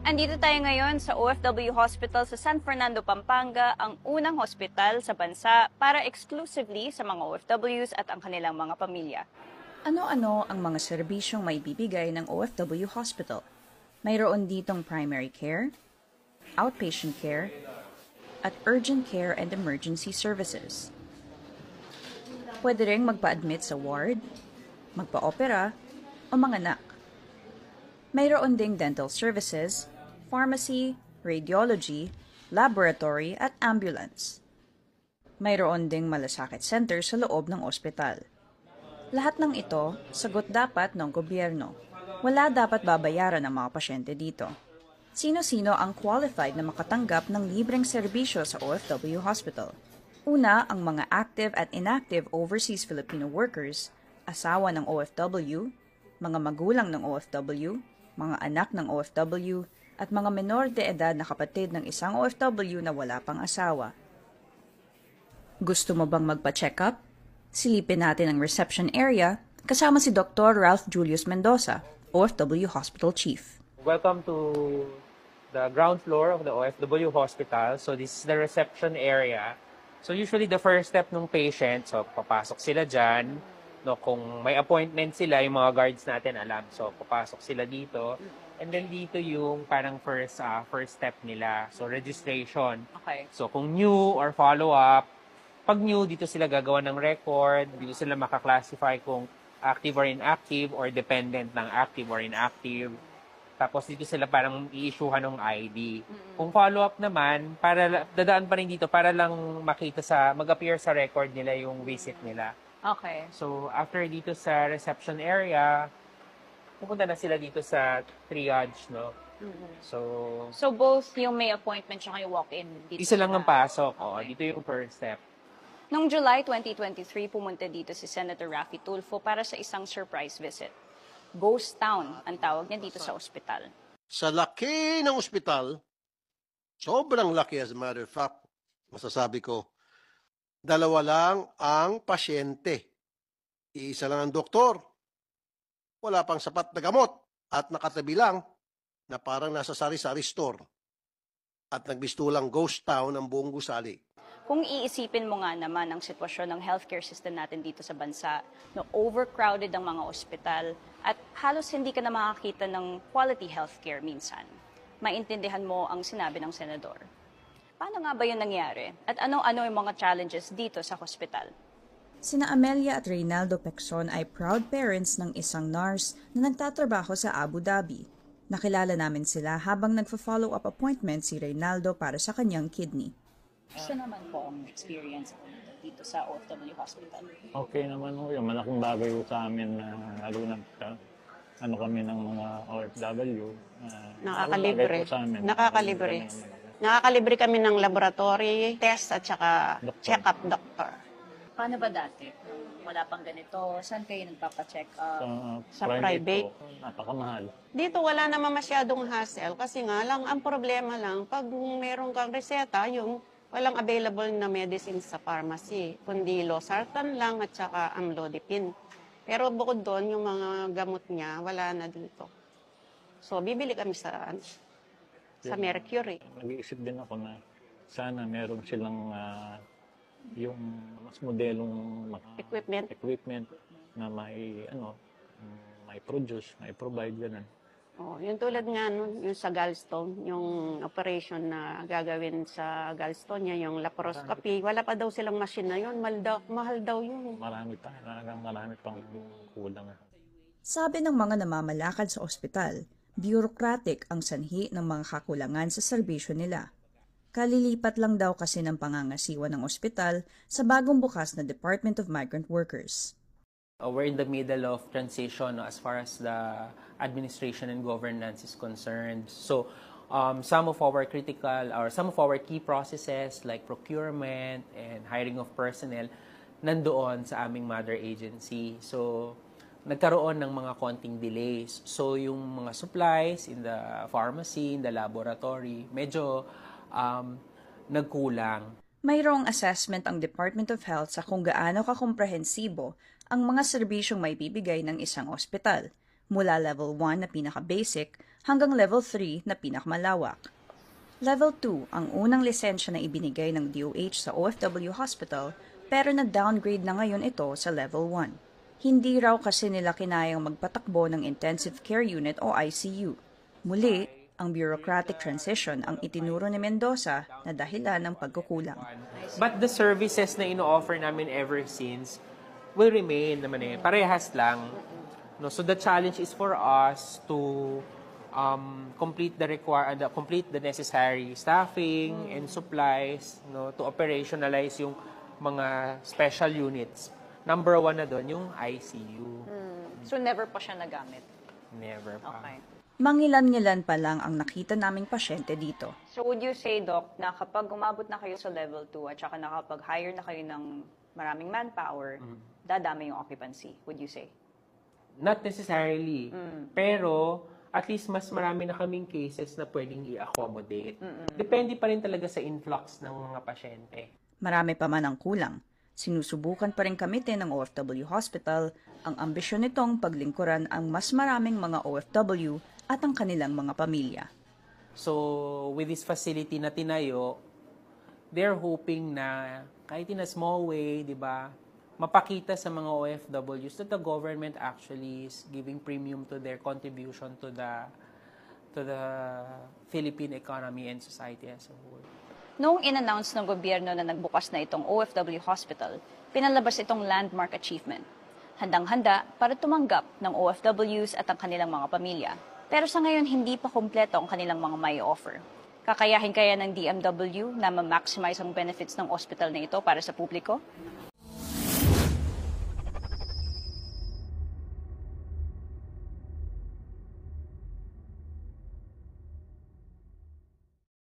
Andito tayo ngayon sa OFW Hospital sa San Fernando, Pampanga, ang unang hospital sa bansa para exclusively sa mga OFWs at ang kanilang mga pamilya. Ano-ano ang mga serbisyong may bibigay ng OFW Hospital? Mayroon ditong primary care, outpatient care, at urgent care and emergency services. Pwede ring magpa-admit sa ward, magpa-opera, o manganak. Mayroon ding dental services, pharmacy, radiology, laboratory at ambulance. Mayroon ding malasakit center sa loob ng ospital. Lahat ng ito, sagot dapat ng gobyerno. Wala dapat babayaran ng mga pasyente dito. Sino-sino ang qualified na makatanggap ng libreng serbisyo sa OFW Hospital? Una, ang mga active at inactive overseas Filipino workers, asawa ng OFW, mga magulang ng OFW, mga anak ng OFW, at mga menor de edad na kapatid ng isang OFW na wala pang asawa. Gusto mo bang magpa-check up? Silipin natin ang reception area kasama si Dr. Ralph Julius Mendoza, OFW Hospital Chief. Welcome to the ground floor of the OFW Hospital. So this is the reception area. So usually the first step ng patient, so papasok sila dyan. No, kung may appointment sila, yung mga guards natin alam. So papasok sila dito. And then dito yung parang first step nila. So registration. Okay. So kung new or follow-up, pag new, dito sila gagawa ng record. Dito sila makaklasify kung active or inactive or dependent ng active or inactive. Tapos dito sila parang i-issuehan ng ID. Kung follow-up naman, dadaan pa rin dito para lang mag-appear sa record nila yung visit nila. Okay. So after dito sa reception area, pupunta na sila dito sa triage, no? So both yung may appointment at yung walk-in dito. isa lang ang pasok. Okay. Dito yung first step. Noong July 2023, pumunta dito si Senator Raffy Tulfo para sa isang surprise visit. Ghost Town ang tawag niya dito sa ospital. Sa laki ng ospital, sobrang laki as a matter of fact, masasabi ko, dalawa lang ang pasyente. Iisa lang ang doktor. Wala pang sapat na gamot at nakatabi lang na parang nasa sari-sari store. At nagbistulang ghost town ang buong gusali. Kung iisipin mo nga naman ang sitwasyon ng healthcare system natin dito sa bansa, no, overcrowded ang mga ospital at halos hindi ka na makakita ng quality healthcare minsan, maintindihan mo ang sinabi ng senador. Paano nga ba yun nangyari? At ano-ano yung mga challenges dito sa hospital? Sina Amelia at Reynaldo Pecson ay proud parents ng isang nurse na nagtatrabaho sa Abu Dhabi. Nakilala namin sila habang nagfa-follow up appointment si Reynaldo para sa kanyang kidney. Gusto naman po ang experience dito sa OFW Hospital. Okay naman ho, yung malaking bagay ho sa amin na lalo na kami ng mga OFW. Nakakalibre. Sa amin. Nakakalibre. Nakakalibre kami ng laboratory, test at saka check-up doctor. Paano ba dati? Wala pang ganito. Saan kayo nagpapacheck up? Sa private. Po, napakamahal. Dito wala naman masyadong hassle kasi nga lang, ang problema lang, pag meron kang reseta, yung walang available na medicine sa pharmacy, kundi losartan lang at saka amlodipine. Pero bukod doon, yung mga gamot niya, wala na dito. So, bibili kami sa Mercury. Nag-iisip din ako na sana meron silang yung mas modelong equipment na may produce, may provide ganun. Oh, yung tulad nga nun, yung sa gallstone, yung operation na gagawin sa gallstone niya, yung laparoscopy, wala pa daw silang machine na yun, mahal daw yun. Marami pang kulang. Sabi ng mga namamalakad sa ospital, bureaucratic ang sanhi ng mga kakulangan sa serbisyo nila. Kalilipat lang daw kasi ng pangangasiwa ng ospital sa bagong bukas na Department of Migrant Workers. We're in the middle of transition as far as the administration and governance is concerned. So some of our key processes like procurement and hiring of personnel nandoon sa aming mother agency. So nagkaroon ng mga konting delays. So yung mga supplies in the pharmacy, in the laboratory, medyo nagkulang. Mayroong assessment ang Department of Health sa kung gaano kakomprehensibo ang mga serbisyong may bibigay ng isang ospital. mula level 1 na pinaka-basic hanggang level 3 na pinakamalawak. Level 2 ang unang lisensya na ibinigay ng DOH sa OFW Hospital pero na-downgrade na ngayon ito sa level 1. Hindi raw kasi nila kinayang magpatakbo ng intensive care unit o ICU. Muli, ang bureaucratic transition ang itinuro ni Mendoza na dahilan ng pagkukulang. But the services na ino-offer namin ever since will remain naman parehas lang. No, so the challenge is for us to complete the necessary staffing and supplies, no, to operationalize yung mga special units. Number 1 na doon yung ICU. So never pa siya nagamit? Never pa. Okay. Mangilan-ngilan pa lang ang nakita naming pasyente dito. So would you say, Doc, na kapag umabot na kayo sa level 2 at saka nakapag-hire na kayo ng maraming manpower, dadami yung occupancy, would you say? Not necessarily. Pero, at least mas marami na kaming cases na pwedeng i-accommodate. Depende pa rin talaga sa influx ng mga pasyente. Marami pa man ang kulang. Sinusubukan pa rin kamite ng OFW Hospital ang ambisyon nitong paglingkuran ang mas maraming mga OFW at ang kanilang mga pamilya. So, with this facility na tinayo, they're hoping na kahit in a small way, di ba, mapakita sa mga OFWs that the government actually is giving premium to their contribution to the Philippine economy and society as a whole. Noong in-announce ng gobyerno na nagbukas na itong OFW Hospital, pinalabas itong landmark achievement. Handang-handa para tumanggap ng OFWs at ang kanilang mga pamilya. Pero sa ngayon, hindi pa kumpleto ang kanilang mga may offer. Kakayahin kaya ng DMW na ma-maximize ang benefits ng hospital na ito para sa publiko?